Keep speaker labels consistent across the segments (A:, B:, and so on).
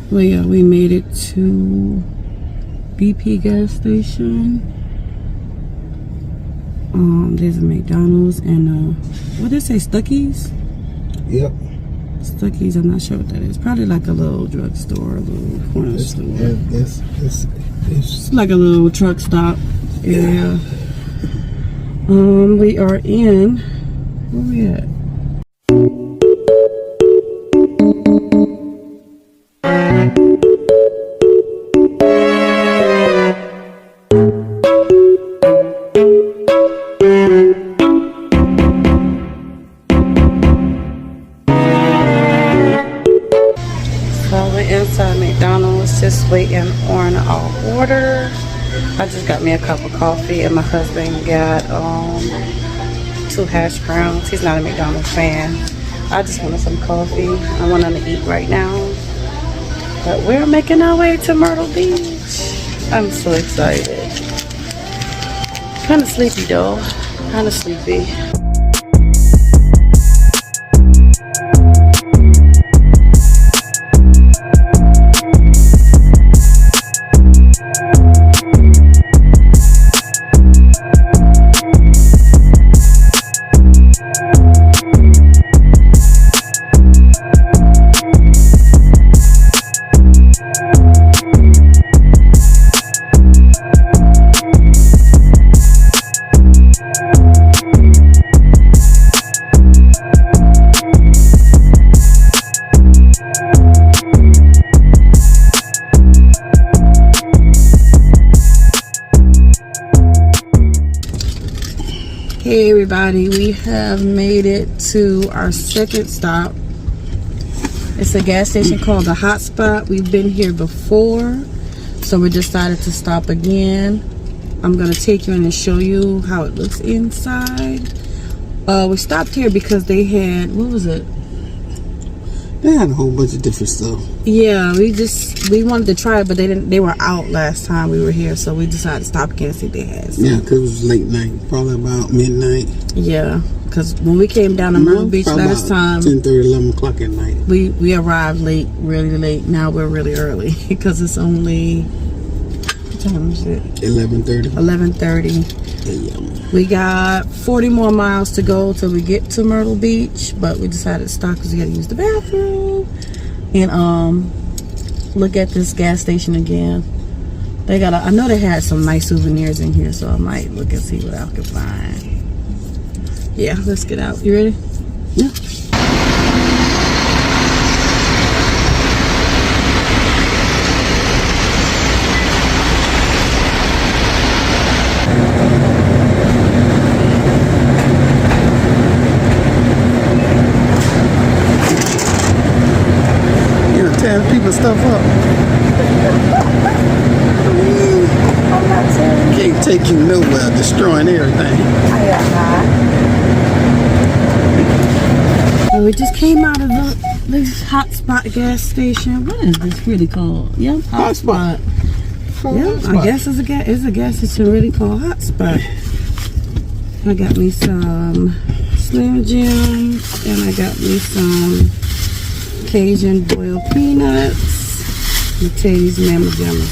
A: Well, yeah, we made it to BP gas station. There's a McDonald's and what did it say, Stuckey's?
B: Yep.
A: Stuckey's, I'm not sure what that is. Probably like a little drugstore, a little corner store. It's like a little truck stop area. We are in, where we at? Inside McDonald's, just waiting on our order. I just got me a cup of coffee and my husband got 2 hash browns. He's not a McDonald's fan. I just wanted some coffee. I want to eat right now. But we're making our way to Myrtle Beach. I'm so excited. Kind of sleepy though. Kind of sleepy. Hey everybody, we have made it to our second stop. It's a gas station called the Hot Spot. We've been here before, so we decided to stop again. I'm gonna take you in and show you how it looks inside. We stopped here because they had, what was it?
B: They had a whole bunch of different stuff.
A: Yeah, we wanted to try it, but they were out last time we were here, so we decided to stop again and see if they had some.
B: Yeah, because it was late night, probably about midnight.
A: Yeah, because when we came down to Myrtle Beach last time,
B: 10:30, 11 o'clock at night.
A: We arrived late, really late. Now we're really early because it's only, what time is it?
B: 11:30.
A: 11:30. We got 40 more miles to go till we get to Myrtle Beach, but we decided to stop because we got to use the bathroom and look at this gas station again. They got, I know they had some nice souvenirs in here, so I might look and see what I can find. Yeah, let's get out. You ready?
B: Yeah. People stuff up. Can't take you nowhere, destroying everything.
A: So we just came out of this Hot Spot gas station. What is this really called? Yep, Hot Spot. Yeah, I guess it's a gas station really called Hot Spot. I got me some Slim Jims and I got me some Cajun boiled peanuts, and Teddy's Mama Jamma.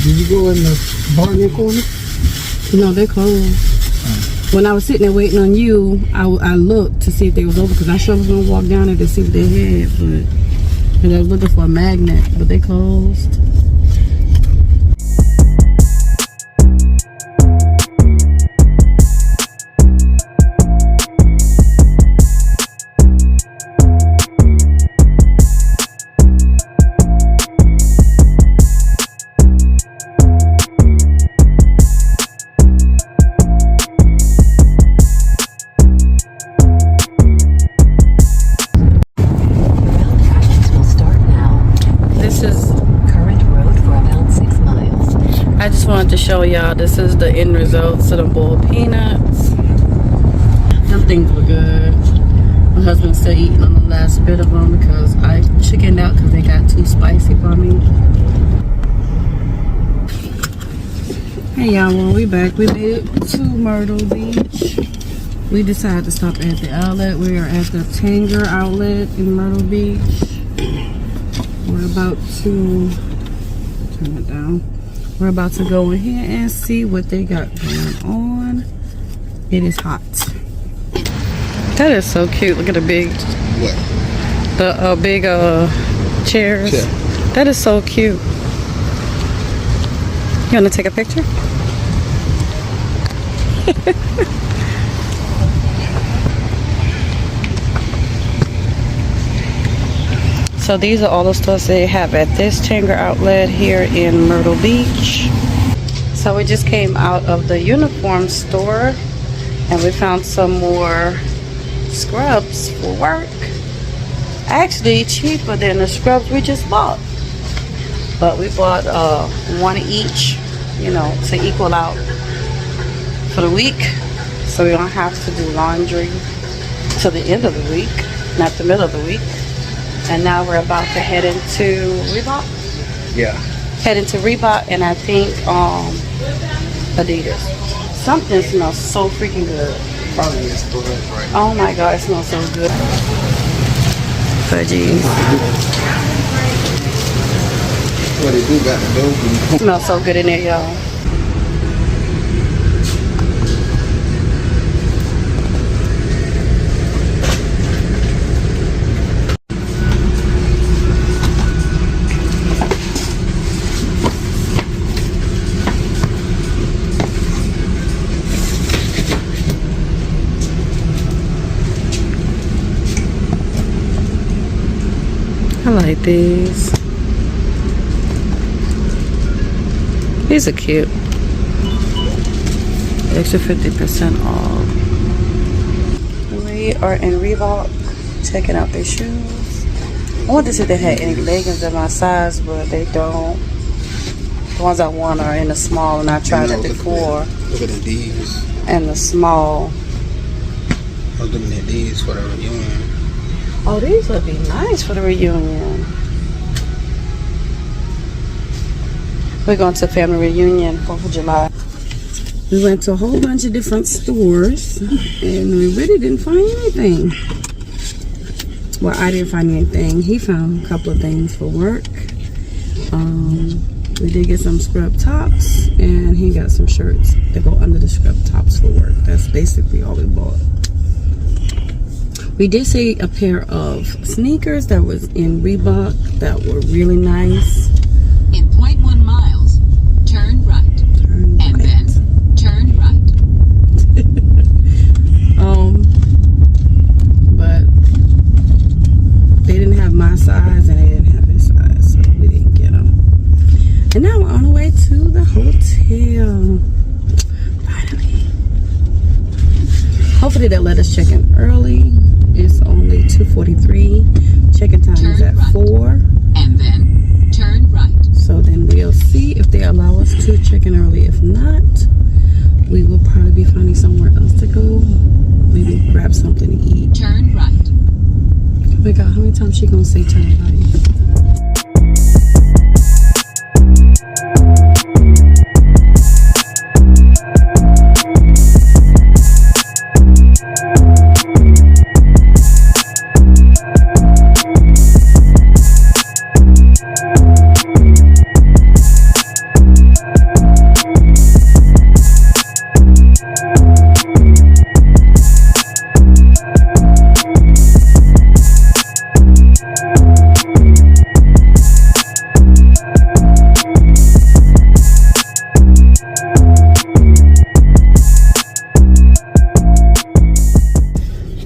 B: Did you go in the bargain corner?
A: No, they're closed. When I was sitting there waiting on you, I looked to see if they was open because I sure was gonna walk down there to see what they had, but I was looking for a magnet, but they closed. To show y'all, this is the end results of the boiled peanuts. Them things were good. My husband's still eating on the last bit of them because I chickened out because they got too spicy for me. Hey y'all, well we back. We made it to Myrtle Beach. We decided to stop at the outlet. We are at the Tanger outlet in Myrtle Beach. about to turn it down. We're about to go in here and see what they got going on. It is hot. That is so cute. Look at the big,
B: What?
A: the big chairs.
B: Yeah.
A: That is so cute. You want to take a picture? So these are all the stores they have at this Tanger outlet here in Myrtle Beach. So we just came out of the uniform store and we found some more scrubs for work. Actually cheaper than the scrubs we just bought. But we bought one each, you know, to equal out for the week. So we don't have to do laundry till the end of the week, not the middle of the week. And now we're about to head into Reebok.
B: Yeah.
A: Head into Reebok and I think Adidas. Something smells so freaking good.
B: Probably is right.
A: Oh my god, it smells so good. Fudgies.
B: What they do got the dope.
A: It smells so good in there, y'all. I like these. These are cute. Extra 50% off. We are in Reebok checking out their shoes. I wanted to see if they had any leggings in my size, but they don't. The ones I want are in the small, and I tried it before.
B: Look at these.
A: And the small.
B: I was looking at these for the reunion.
A: Oh, these would be nice for the reunion. We're going to a family reunion 4th of July. We went to a whole bunch of different stores and we really didn't find anything. Well, I didn't find anything. He found a couple of things for work. We did get some scrub tops and he got some shirts that go under the scrub tops for work. That's basically all we bought. We did see a pair of sneakers that was in Reebok that were really nice.
C: In 0.1 miles, turn right. And then turn right.
A: But they didn't have my size and they didn't have his size, so we didn't get them. And now we're on the way to the hotel. Finally. Hopefully they'll let us check in early. It's only 2:43. Check-in time is at 4.
C: And then turn right.
A: So then we'll see if they allow us to check in early. If not, we will probably be finding somewhere else to go. Maybe grab something to eat.
C: Turn right.
A: Oh my god, how many times she gonna say turn right?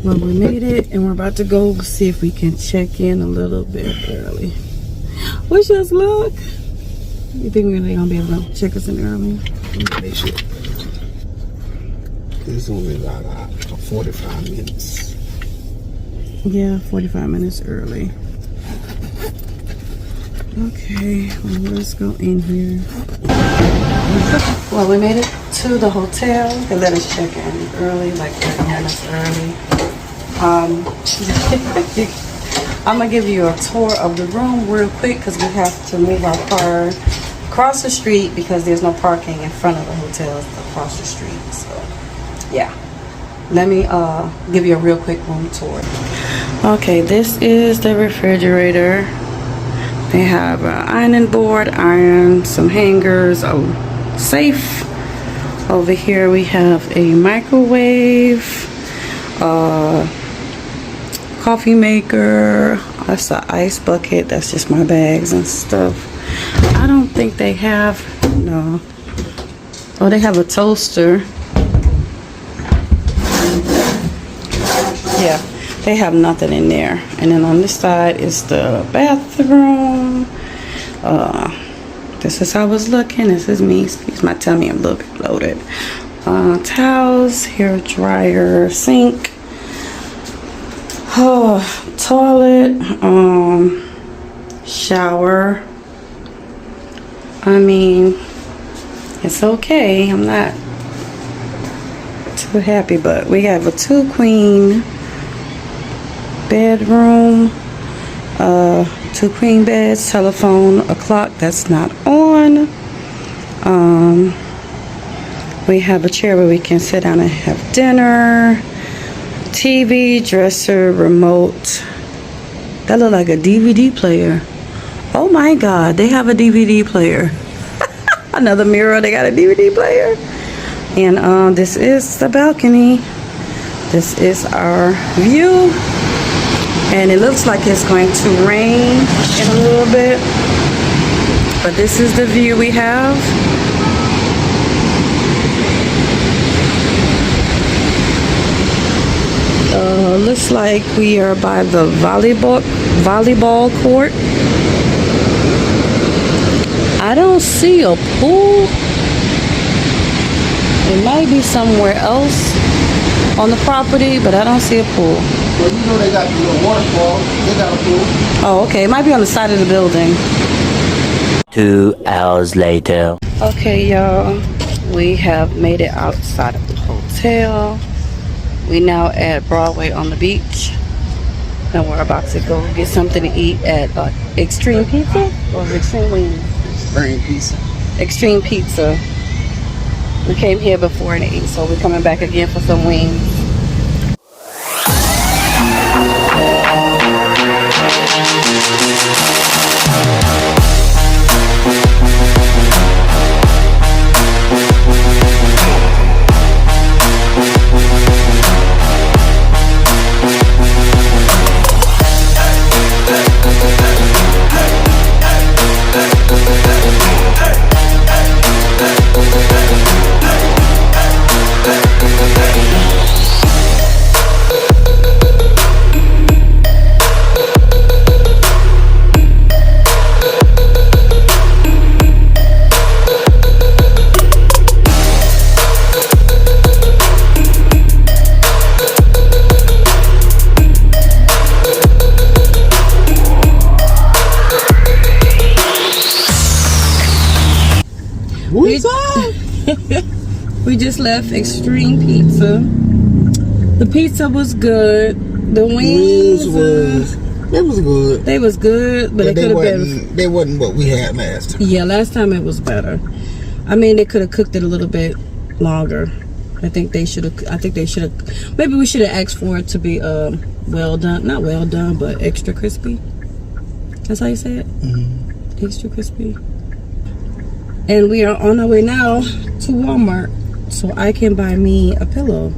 A: Well, we made it and we're about to go see if we can check in a little bit early. Wish us luck. You think we're gonna be able to check us in early?
B: They should. This is only about 45 minutes.
A: Yeah, 45 minutes early. Okay, well, let's go in here. Well, we made it to the hotel. They let us check in early, like 30 minutes early. I'm gonna give you a tour of the room real quick because we have to move our car across the street because there's no parking in front of the hotel. It's across the street. So yeah, let me give you a real quick room tour. Okay, this is the refrigerator. They have an ironing board, iron, some hangers, a safe. Over here we have a microwave, coffee maker. That's an ice bucket. That's just my bags and stuff. I don't think they have, no. Oh, they have a toaster. Yeah, they have nothing in there. And then on this side is the bathroom. This is how I was looking. This is me. Excuse my tummy, I'm a little bit bloated. Towels, hair dryer, sink. Oh, toilet, shower. I mean, it's okay. I'm not too happy, but we have a 2-queen bedroom, 2 queen beds, telephone, a clock that's not on. We have a chair where we can sit down and have dinner. TV, dresser, remote. That look like a DVD player. Oh my God, they have a DVD player. Another mirror, they got a DVD player. And this is the balcony. This is our view. And it looks like it's going to rain in a little bit. But this is the view we have. Looks like we are by the volleyball court. I don't see a pool. It might be somewhere else on the property, but I don't see a pool.
B: Well, you know they got the little waterfall. They got a pool.
A: Oh, okay. It might be on the side of the building.
D: 2 hours later.
A: Okay, y'all. We have made it outside of the hotel. We now at Broadway on the beach. And we're about to go get something to eat at Extreme Pizza or Extreme Wings?
B: Extreme Pizza.
A: Extreme Pizza. We came here before and ate, so we're coming back again for some wings. We just left Extreme Pizza. The pizza was good. The wings was
B: good.
A: They was good, but it could have been.
B: They wasn't what we had last time.
A: Yeah, last time it was better. I mean, they could have cooked it a little bit longer. I think they should have. Maybe we should have asked for it to be well done. Not well done, but extra crispy. That's how you say it. Mm-hmm. Extra crispy. And we are on our way now to Walmart so I can buy me a pillow.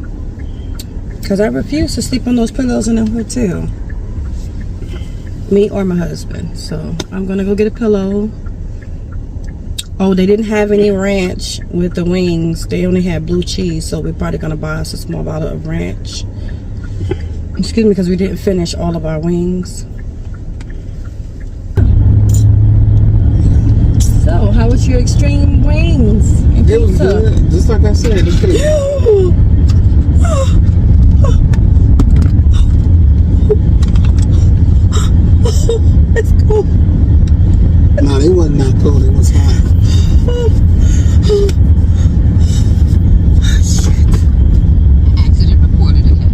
A: Because I refuse to sleep on those pillows in the hotel. Me or my husband. So I'm going to go get a pillow. Oh, they didn't have any ranch with the wings. They only had blue cheese. So we're probably going to buy us a small bottle of ranch. Excuse me, because we didn't finish all of our wings. So, how was your extreme wings and
B: It was
A: pizza?
B: good. Just like I said, it could
A: It's cold.
B: No, they wasn't that cold. It was hot.
C: Accident reported ahead.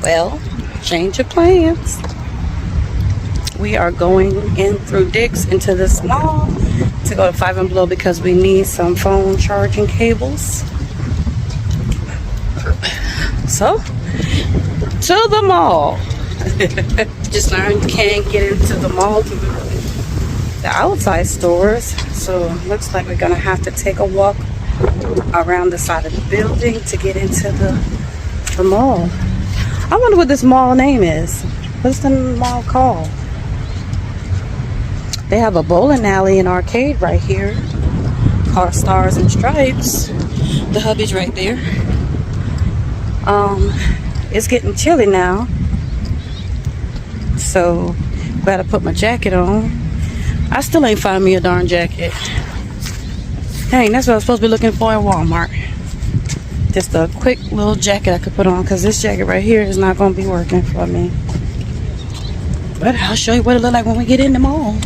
A: Well, change of plans. We are going in through Dick's into this mall to go to Five and Below because we need some phone charging cables. So, to the mall. Just learned can't get into the mall through the outside stores. So looks like we're gonna have to take a walk around the side of the building to get into the mall. I wonder what this mall name is. What's the mall called? They have a bowling alley and arcade right here called Stars and Stripes. The hubby's right there. It's getting chilly now, so gotta put my jacket on. I still ain't found me a darn jacket. Dang, that's what I was supposed to be looking for in Walmart. Just a quick little jacket I could put on, because this jacket right here is not going to be working for me. But I'll show you what it look like when we get in the mall.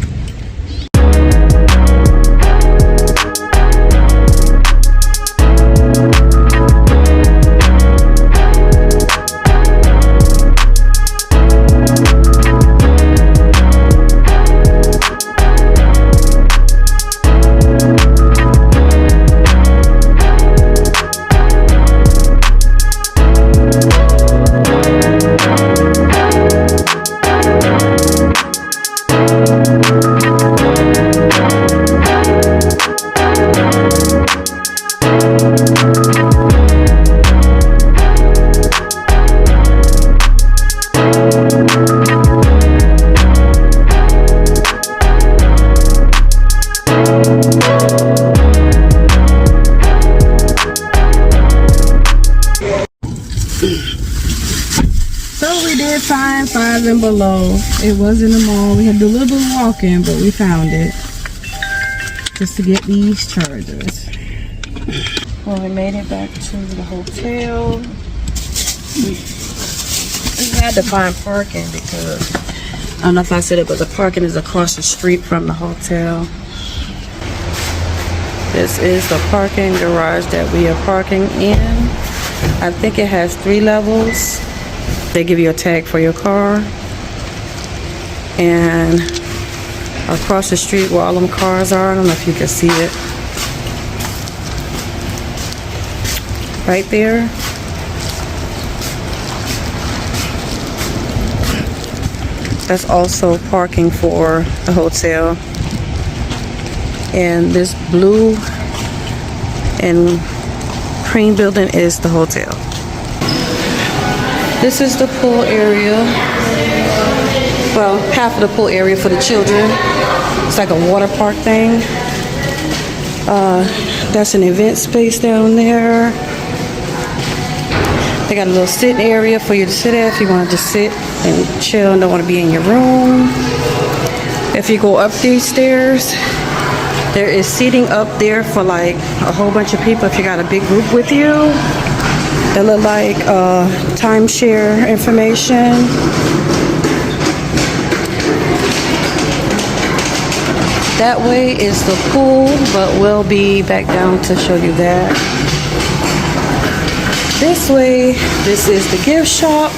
A: So we did find 5 and Below. It was in the mall. We had to do a little bit of walking, but we found it. Just to get these chargers. Well, we made it back to the hotel. We had to find parking because I don't know if I said it, but the parking is across the street from the hotel. This is the parking garage that we are parking in. I think it has 3 levels. They give you a tag for your car. And across the street where all them cars are, I don't know if you can see it. Right there. That's also parking for the hotel. And this blue and cream building is the hotel. This is the pool area. Well, half of the pool area for the children. It's like a water park thing. That's an event space down there. They got a little sitting area for you to sit at if you want to just sit and chill and don't want to be in your room. If you go up these stairs, there is seating up there for like a whole bunch of people if you got a big group with you. They look like timeshare information. That way is the pool, but we'll be back down to show you that. This way, this is the gift shop,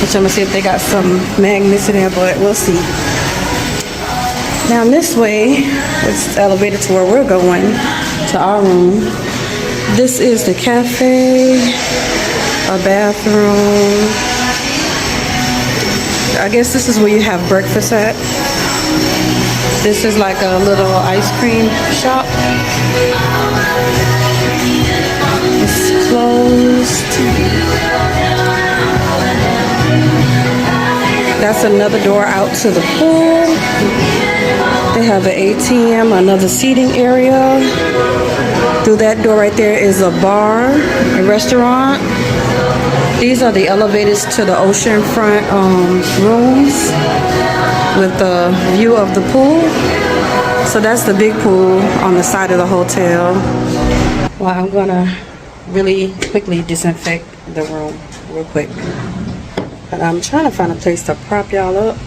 A: which I'm gonna see if they got some magnets in there, but we'll see. Now this way, it's elevated to where we're going, to our room. This is the cafe, a bathroom. I guess this is where you have breakfast at. This is like a little ice cream shop. It's closed. That's another door out to the pool. They have an ATM, another seating area. Through that door right there is a bar, a restaurant. These are the elevators to the oceanfront rooms with the view of the pool. So that's the big pool on the side of the hotel. Well, I'm gonna really quickly disinfect the room real quick. But I'm trying to find a place to prop y'all up.